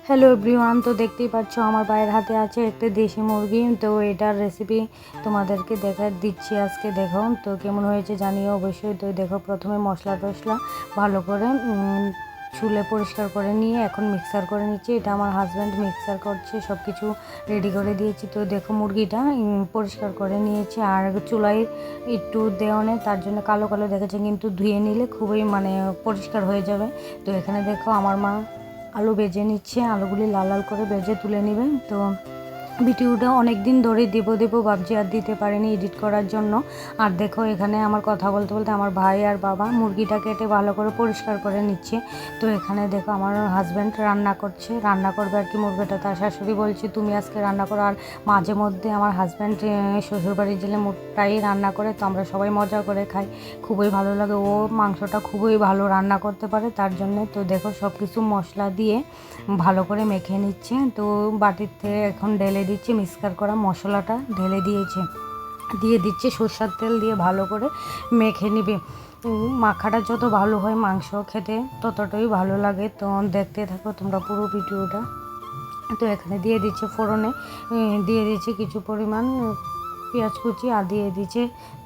Hello everyone, তো দেখতেই পাচ্ছ আমার ভাইয়ের হাতে আছে একটা দেশি মুরগি। তো এটার রেসিপি তোমাদেরকে দিচ্ছি আজকে। দেখো তো কেমন হয়েছে জানিও অবশ্যই। তো দেখো প্রথমে মশলা টশলা ভালো করে চুলে পরিষ্কার করে নিয়ে এখন মিক্সার করে নিচ্ছি। এটা আমার হাজব্যান্ড মিক্সার করছে, সব কিছু রেডি করে দিয়েছি। তো দেখো মুরগিটা পরিষ্কার করে নিয়েছি, আর চুলায় একটু দেওয়া নেই, তার জন্য কালো কালো দেখেছে, কিন্তু ধুয়ে নিলে খুবই পরিষ্কার হয়ে যাবে। তো এখানে দেখো আমার মা আলু ভেজে নিচ্ছে, আলুগুলি লাল লাল করে ভেজে তুলে নেবেন। তো ভিডিওটা অনেক দিন ধরে দেবো ভাবছি, আর দিতে পারিনি এডিট করার জন্য। আর দেখো এখানে আমার কথা বলতে বলতে আমার ভাই আর বাবা মুরগিটা কেটে ভালো করে পরিষ্কার করে নিচ্ছে। তো এখানে দেখো আমার হাজব্যান্ড রান্না করবে আর কি মুরগিটা। তার শাশুড়ি বলছে তুমি আজকে রান্না করো। আর মাঝে মধ্যে আমার হাজব্যান্ড শ্বশুরবাড়ি জেলে প্রায় রান্না করে, তো আমরা সবাই মজা করে খাই, খুবই ভালো লাগে। ও মাংসটা খুবই ভালো রান্না করতে পারে, তার জন্যে। তো দেখো সব কিছু মশলা দিয়ে ভালো করে মেখে নিচ্ছে। তো বাটিতে এখন ঢেলে দিচ্ছে, মিক্সচার করা মশলাটা ঢেলে দিয়ে দিচ্ছে সরষের তেল দিয়ে ভালো করে মেখে নিবে। মাখাটা যত ভালো হয় মাংস খেতে ততটাই ভালো লাগে। তো দেখতে থাকো তোমরা পুরো ভিডিওটা। তো এখানে দিয়ে দিচ্ছে ফোড়নে, দিয়ে দিচ্ছে কিছু পরিমাণ পেঁয়াজ কুচি, আর দিয়ে দিচ্ছে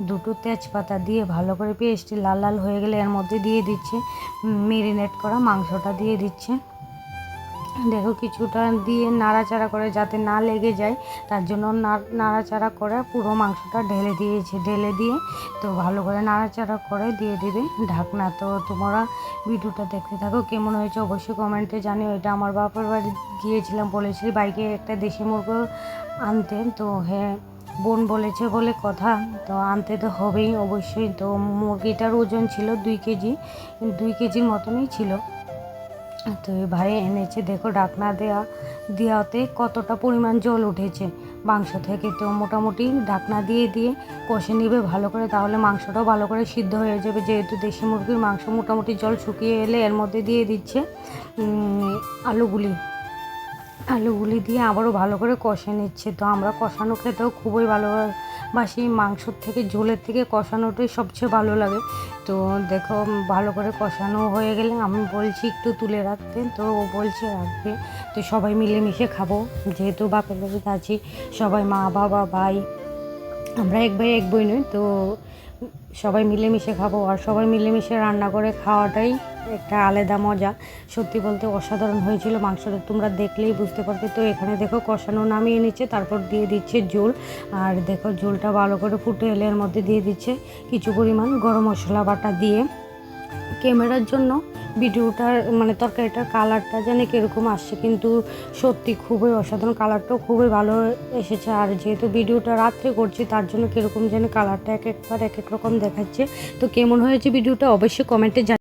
দুটো তেজপাতা, দিয়ে ভালো করে পেঁয়াজটি লাল লাল হয়ে গেলে এর মধ্যে দিয়ে দিচ্ছে মেরিনেট করা মাংসটা দিয়ে দিচ্ছে। দেখো কিছুটা দিয়ে নাড়াচাড়া করে যাতে না লেগে যায়, তার জন্য নাড়াচাড়া করে পুরো মাংসটা ঢেলে দিয়ে তো ভালো করে নাড়াচাড়া করে দিয়ে দিবে ঢাকনা। তো তোমরা ভিডিওটা দেখতে থাকো, কেমন হয়েছে অবশ্যই কমেন্টে জানিও। এটা আমার বাপের বাড়ি গিয়েছিলাম, বলেছিলি বাইকে একটা দেশি মুরগি আনতে। তো হ্যাঁ, বোন বলেছে বলে কথা, তো আনতে তো হবেই অবশ্যই। তো মুরগিটার ওজন ছিল 2 কেজির মতনই ছিল। তো ভাই এনেছে, দেখো ঢাকনা দেওয়াতে কতটা পরিমাণ জল উঠেছে মাংস থেকে। তো মোটামুটি ঢাকনা দিয়ে কষে নিবে ভালো করে, তাহলে মাংসটাও ভালো করে সিদ্ধ হয়ে যাবে। যেহেতু দেশি মুরগির মাংস মোটামুটি জল শুকিয়ে এলে এর মধ্যে দিয়ে দিচ্ছে আলুগুলি দিয়ে আবারও ভালো করে কষে নিচ্ছে। তো আমরা কষানো খেতেও খুবই ভালোবাসি, মাংসর থেকে ঝোলের থেকে কষানোটাই সবচেয়ে ভালো লাগে। তো দেখো ভালো করে কষানো হয়ে গেলে আমি বলছি একটু তুলে রাখতে, তো ও বলছে রাখবে। তো সবাই মিলেমিশে খাবো, যেহেতু বাপের বাড়িতে আছি, সবাই মা বাবা ভাই, আমরা এক ভাই এক বোন নই। তো সবাই মিলেমিশে খাবো, আর সবাই মিলেমিশে রান্না করে খাওয়াটাই একটা আলাদা মজা। সত্যি বলতে অসাধারণ হয়েছিল মাংসটা, তোমরা দেখলেই বুঝতে পারবে। তো এখানে দেখো কষানো নামিয়ে নিচ্ছে, তারপর দিয়ে দিচ্ছে ঝোল। আর দেখো ঝোলটা ভালো করে ফুটে এলে এর মধ্যে দিয়ে দিচ্ছে কিছু পরিমাণ গরম মশলা বাটা দিয়ে। ক্যামেরার জন্য ভিডিওটার তরকারিটার কালারটা জানি কীরকম আসছে, কিন্তু সত্যি খুবই অসাধারণ, কালারটাও খুবই ভালো এসেছে। আর যেহেতু ভিডিওটা রাত্রে করছি, তার জন্য কীরকম যেন কালারটা এক এক রকম দেখাচ্ছে। তো কেমন হয়েছে ভিডিওটা অবশ্যই কমেন্টে